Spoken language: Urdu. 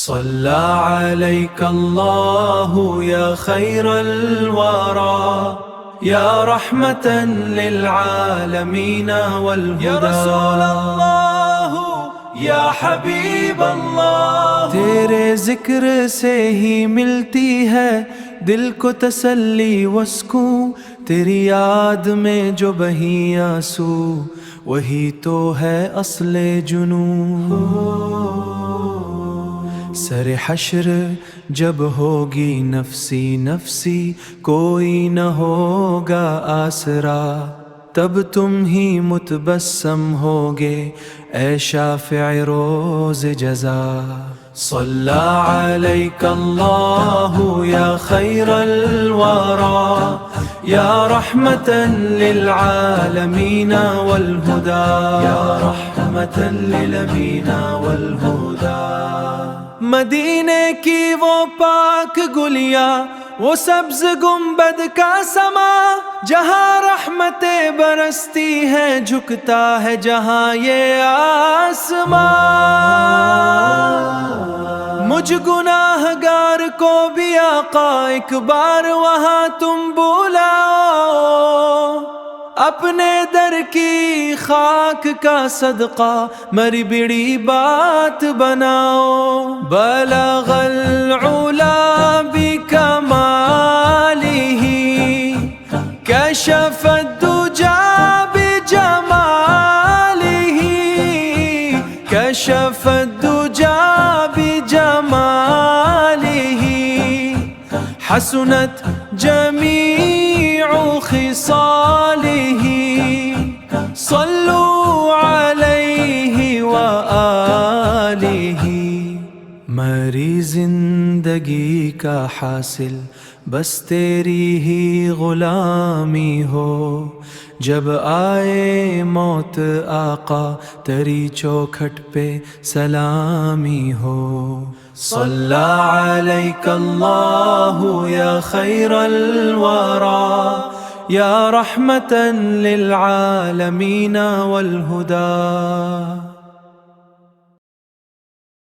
صلى عليك الله يا خير الورى يا رحمة للعالمين والهدى يا رسول الله یا حبیب اللہ، تیرے ذکر سے ہی ملتی ہے دل کو تسلی و سکون، تیری یاد میں جو بہیں آنسو وہی تو ہے اصل جنون۔ سر حشر جب ہوگی نفسی نفسی کوئی نہ ہوگا آسرا، تب تم ہی متبسم ہوگے اے شافع روز جزا۔ صلی علیک اللہ یا خیر الورى یا رحمتا للعالمین والہدى یا رحمتا للعالمین والہدى۔ مدینے کی وہ پاک گلیاں، وہ سبز گنبد کا سما، جہاں رحمتیں برستی ہیں، جھکتا ہے جہاں یہ آسمان۔ مجھ گناہ گار کو بھی آقا ایک بار وہاں تم بلاؤ، اپنے در کی خاک کا صدقہ مری بڑی بات بناؤ۔ بلغ العلا بکمالہ کشف الدجا بجمالہ کشف الدجا بجمالہ حسنت جمیع خصالہ صلوا علیہ وآلہ۔ مری زندگی کا حاصل بس تیری ہی غلامی ہو، جب آئے موت آقا تیری چوکھٹ پہ سلامی ہو۔ صلی علیک اللہ یا خیر الورى یا رحمتا للعالمین والہدى۔